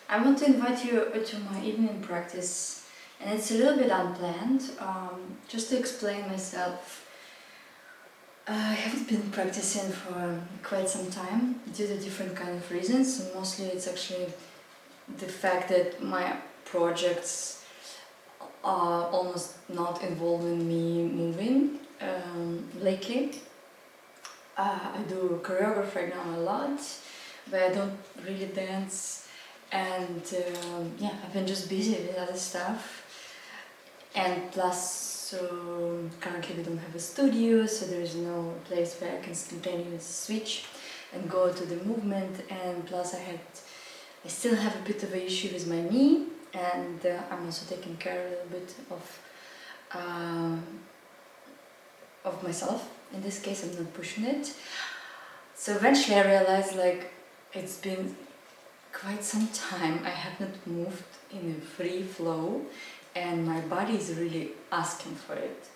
I want to invite you to my evening practice, and it's a little bit unplanned. Just to explain myself, I haven't been practicing for quite some time due to different kind of reasons, and mostly it's actually the fact that my projects are almost not involving me moving lately. I do choreography right now a lot, but I don't really dance, and yeah, I've been just busy with other stuff. And plus, so currently we don't have a studio, so there is no place where I can spontaneously switch and go to the movement. And plus, I still have a bit of an issue with my knee, and I'm also taking care a little bit of myself. In this case, I'm not pushing it. So eventually, I realized like it's been quite some time I have not moved in a free flow, and my body is really asking for it.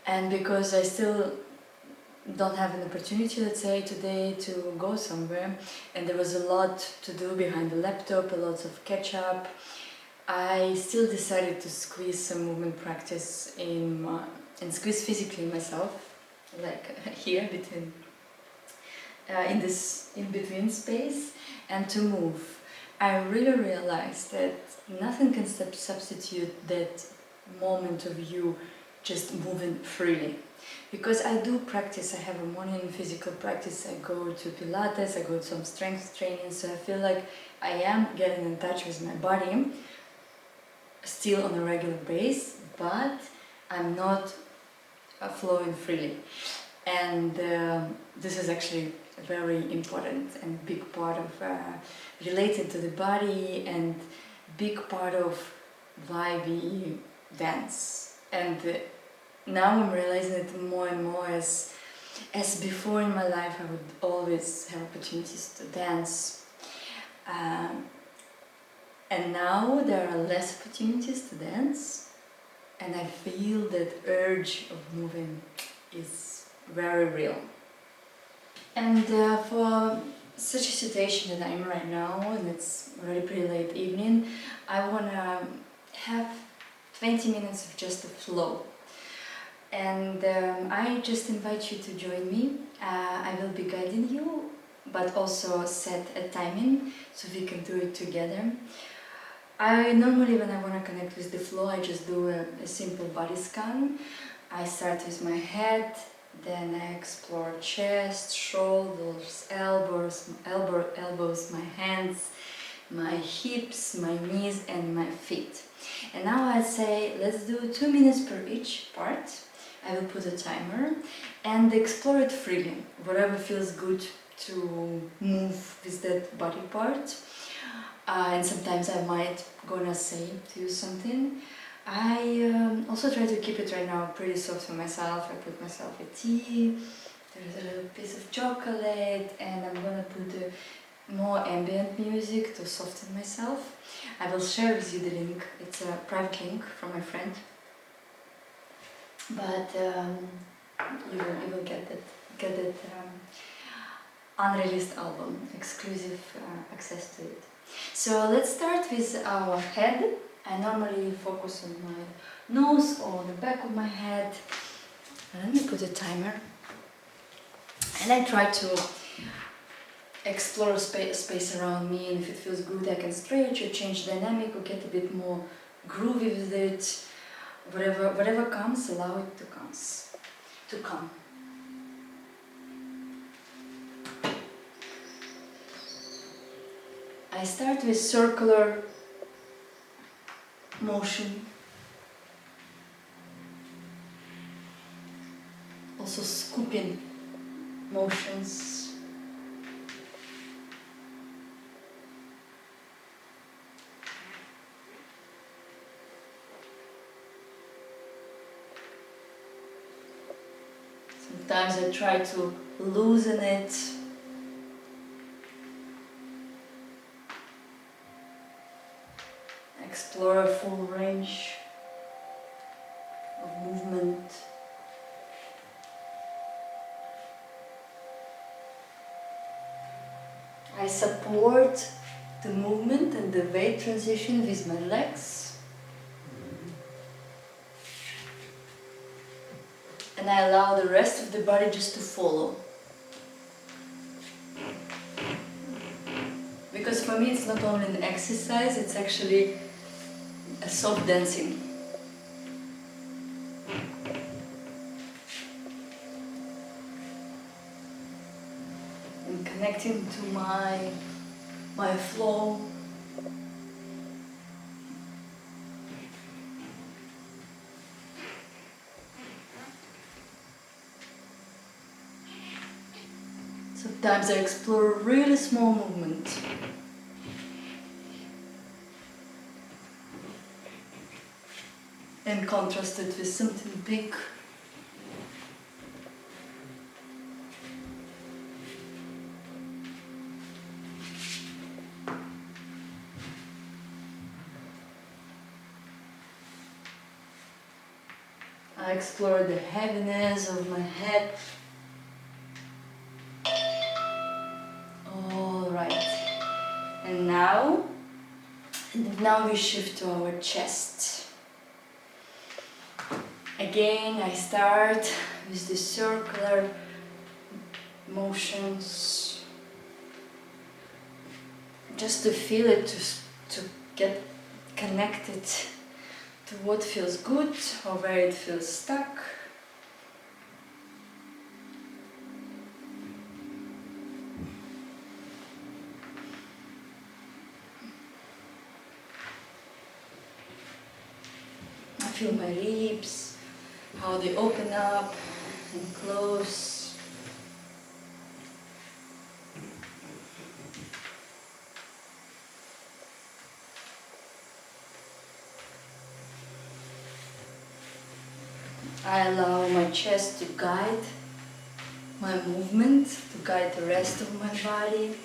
And because I still don't have an opportunity, let's say today, to go somewhere, and there was a lot to do behind the laptop, a lot of catch up, I still decided to squeeze some movement practice in and squeeze physically myself, like here between in this in-between space, and to move. I really realized that nothing can substitute that moment of you just moving freely. Because I do practice, I have a morning physical practice, I go to Pilates, I go to some strength training, so I feel like I am getting in touch with my body, still on a regular basis, but I'm not flowing freely. And this is actually a very important and big part of related to the body, and big part of why we dance. And now I'm realizing it more and more as before in my life I would always have opportunities to dance, and now there are less opportunities to dance, and I feel that urge of moving is very real. And for such a situation that I'm in right now, and it's already pretty late evening, I want to have 20 minutes of just a flow. And I just invite you to join me. I will be guiding you, but also set a timing so we can do it together. I normally, when I want to connect with the flow, I just do a simple body scan. I start with my head, then I explore chest, shoulders, elbows, my hands, my hips, my knees, and my feet. And now I say, let's do 2 minutes per each part. I will put a timer and explore it freely, whatever feels good to move with that body part. And sometimes I might gonna say to you something. I also try to keep it right now pretty soft for myself. I put myself a tea, there's a little piece of chocolate, and I'm gonna put more ambient music to soften myself. I will share with you the link. It's a private link from my friend, but you will get that unreleased album, exclusive access to it. So let's start with our head. I normally focus on my nose or on the back of my head. Let me put a timer. And I try to explore space around me, and if it feels good I can stretch or change dynamic or get a bit more groovy with it. Whatever comes, allow it to come. I start with circular motion, also scooping motions. Sometimes I try to loosen it. Explore a full range of movement. I support the movement and the weight transition with my legs. And I allow the rest of the body just to follow. Because for me it's not only an exercise, it's actually a soft dancing. And connecting to my flow. Sometimes I explore a really small movement. And contrast it with something big. I explore the heaviness of my head. All right. And now we shift to our chest. Again, I start with the circular motions, just to feel it, to get connected to what feels good or where it feels stuck. I feel my ribs, how they open up and close. I allow my chest to guide my movement, to guide the rest of my body.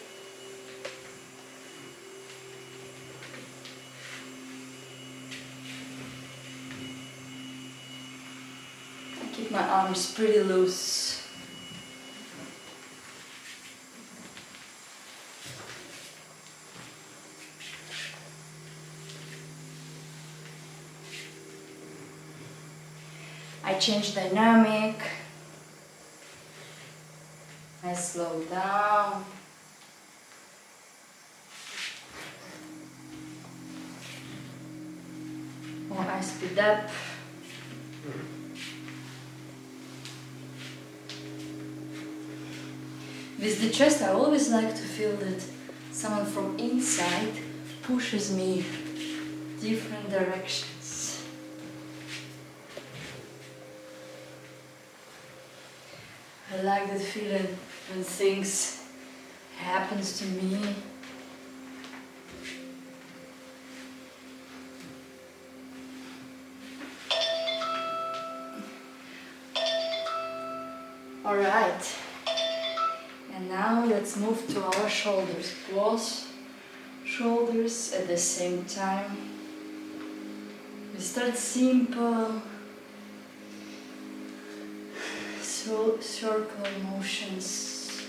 I keep my arms pretty loose. I change dynamic. I slow down. Or I speed up. With the chest, I always like to feel that someone from inside pushes me different directions. I like that feeling when things happens to me. All right. And now let's move to our shoulders. Cross shoulders at the same time. We start simple, circular motions.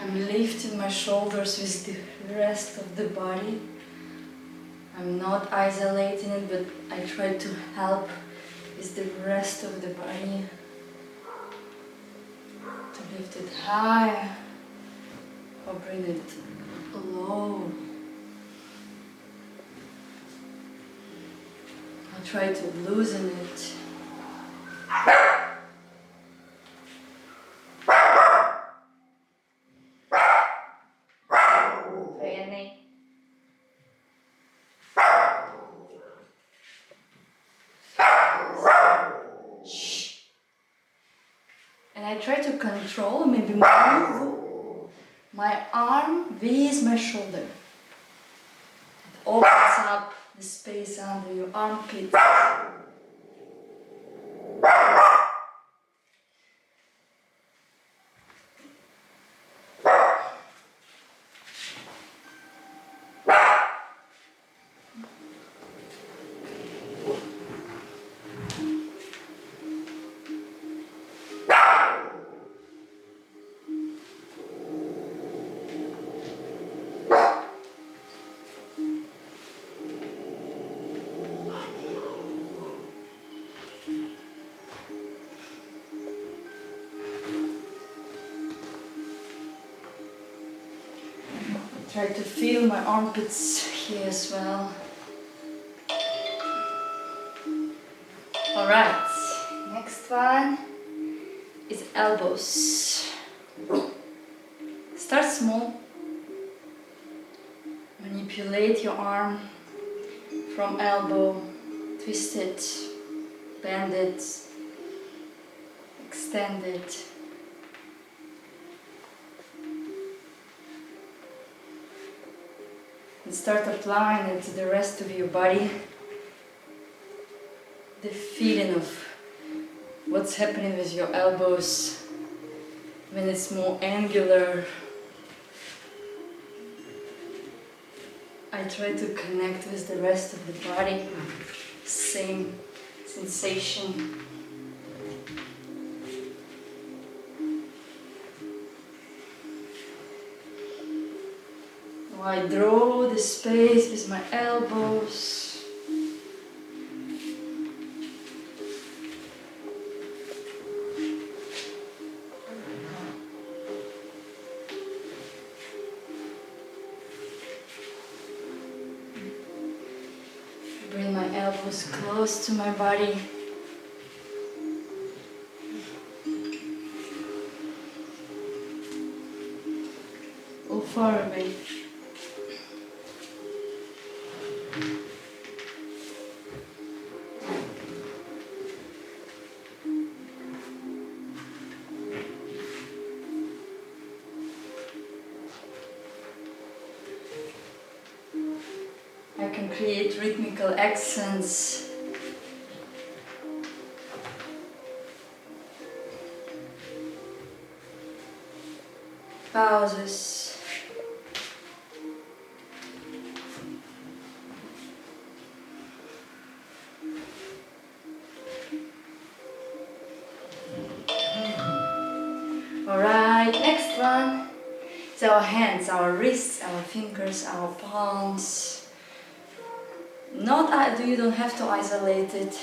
I'm lifting my shoulders with the rest of the body. I'm not isolating it, but I try to help with the rest of the body. To lift it high or bring it low. I'll try to loosen it. And I try to control, maybe move my arm with my shoulder. It opens up the space under your armpit. Try to feel my armpits here as well. Alright, next one is elbows. Start small. Manipulate your arm from elbow. Twist it, bend it, extend it. And start applying it to the rest of your body. The feeling of what's happening with your elbows when it's more angular. I try to connect with the rest of the body. Same sensation. Now I draw the space with my elbows. Bring my elbows close to my body. Or far away. I can create rhythmical accents. Pauses. Alright, next one is our hands, our wrists, our fingers, our palms. You don't have to isolate it.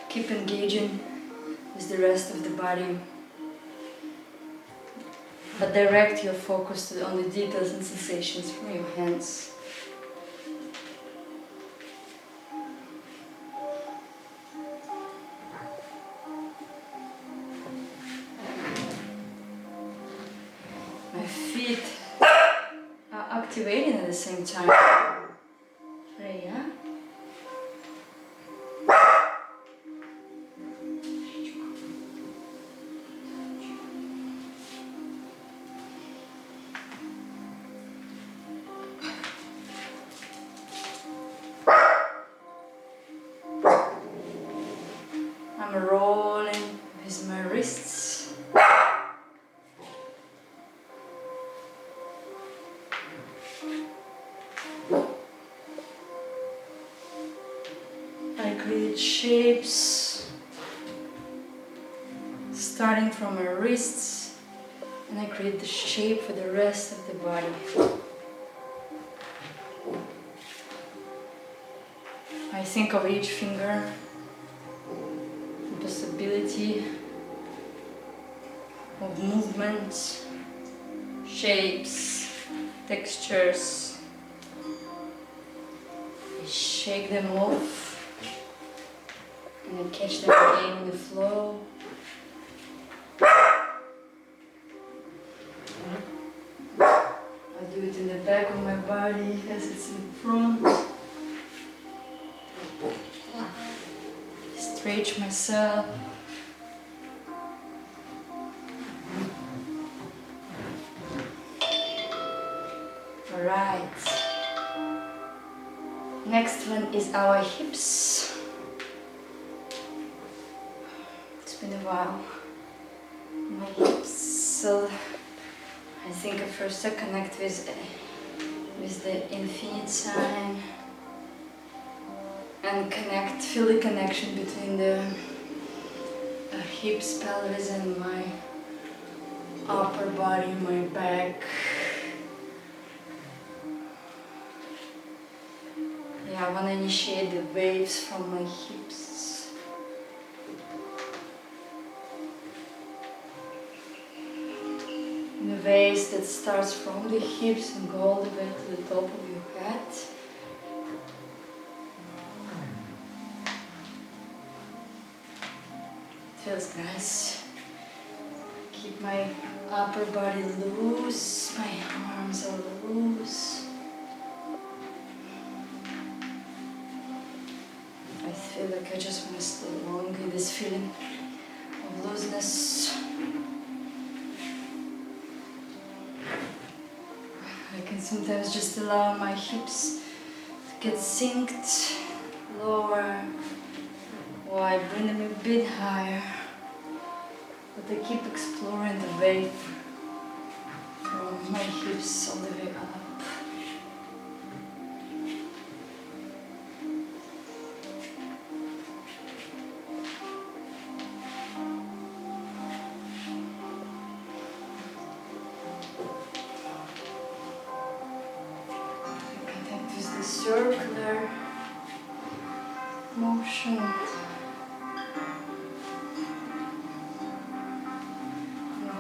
Keep engaging with the rest of the body. But direct your focus on the details and sensations from your hands. My feet are activating at the same time. Freya. I'm rolling with my wrists. I create shapes starting from my wrists, and I create the shape for the rest of the body. I think of each finger, the possibility of movements, shapes, textures. I shake them off and I catch them again in the flow. I do it in the back of my body as it's in front. Stretch myself. Alright. Next one is our hips. It's been a while. My hips. So I think first I connect with the infinite sign. And feel the connection between the hips, pelvis and my upper body, my back. Yeah, I want to initiate the waves from my hips. in a waist that starts from the hips and go all the way to the top of your head. It feels nice. Keep my upper body loose, my arms are loose. I feel like I just want to stay long in this feeling of looseness. I can sometimes just allow my hips to get synced lower, or I bring them a bit higher. But I keep exploring the weight from my hips all the way up. Connect with the circular motion.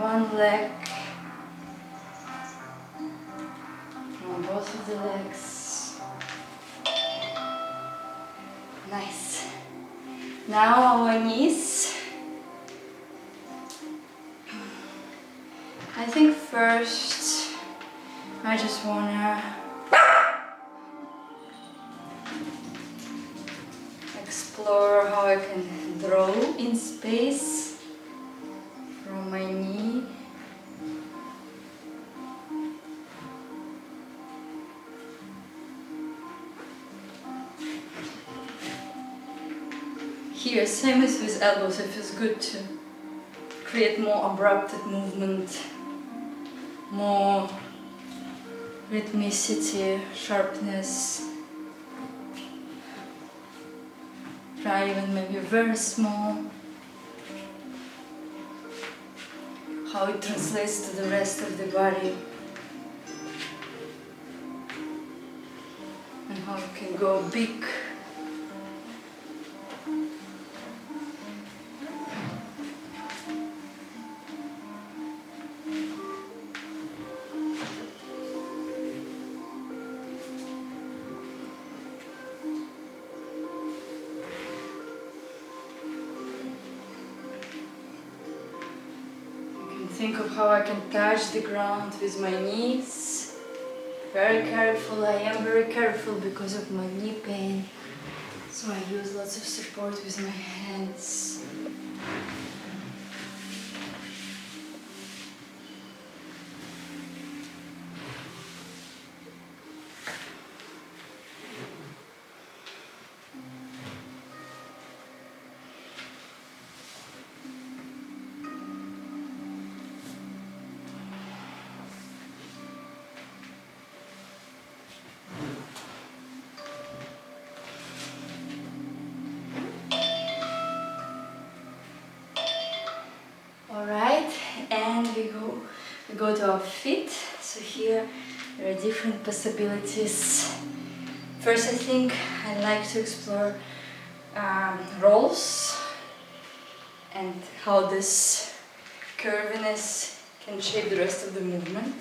One leg, on both of the legs. Nice. Now our knees. I think first I just wanna explore how I can draw in space from my knee. Here, same as with elbows, it feels good to create more abrupted movement, more rhythmicity, sharpness. Try even maybe very small. How it translates to the rest of the body. And how it can go big. Think of how I can touch the ground with my knees. Very careful, I am very careful because of my knee pain. So I use lots of support with my hands. Alright, and we go to our feet. So here there are different possibilities. First, I think I like to explore rolls and how this curviness can shape the rest of the movement.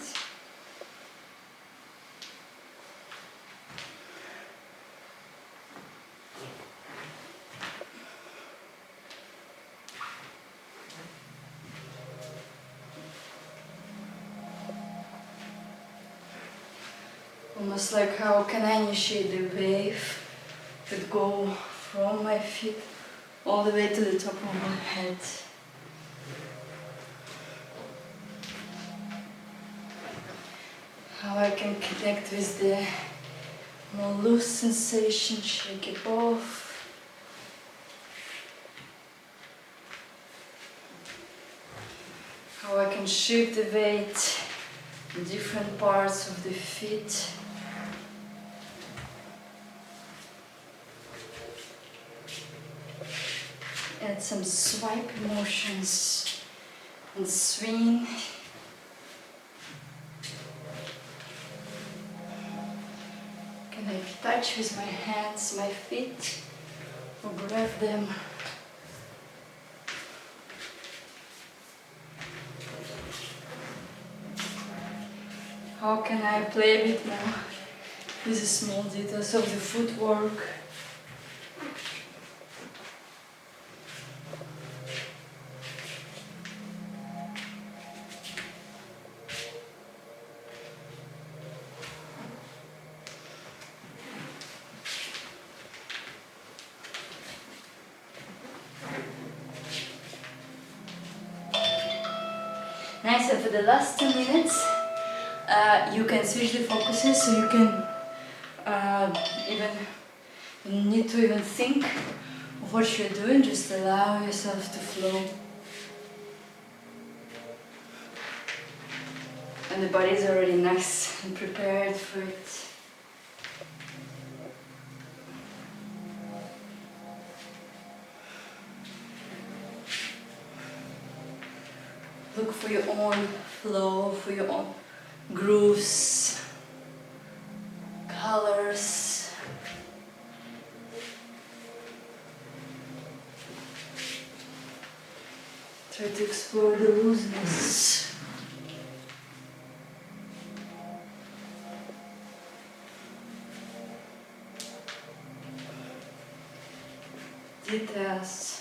Almost like how can I initiate the wave that go from my feet all the way to the top of my head. How I can connect with the more loose sensation, shake it off. How I can shift the weight in different parts of the feet. Add some swipe motions and swing. Can I touch with my hands, my feet, or grab them? how can I play a bit now with the small details of the footwork. Nice, and for the last 2 minutes, you can switch the focuses, so you can you need to even think of what you're doing, just allow yourself to flow. And the body is already nice and prepared for it. Look for your own flow, for your own grooves, colors. Try to explore the looseness. Details.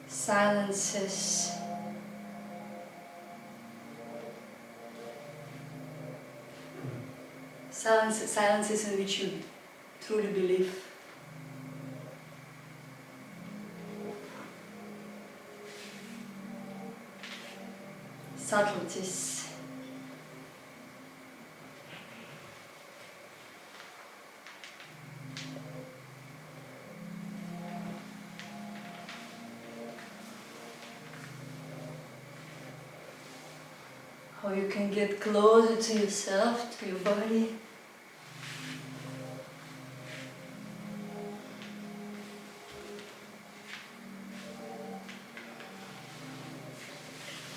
Silences. Silences in which you truly believe. Subtleties. How you can get closer to yourself, to your body.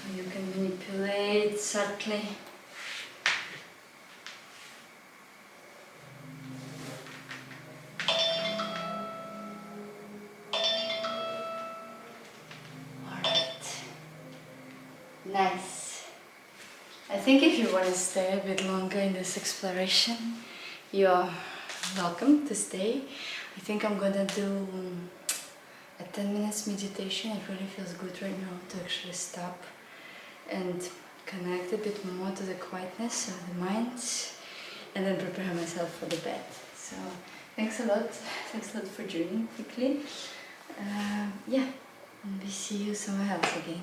How you can manipulate subtly. Alright. Nice. I think if you want to stay a bit longer in this exploration, you're welcome to stay. I think I'm gonna do a 10 minutes meditation. It really feels good right now to actually stop and connect a bit more to the quietness of the mind, and then prepare myself for the bed. So thanks a lot. Thanks a lot for joining quickly. Yeah, and we see you somewhere else again.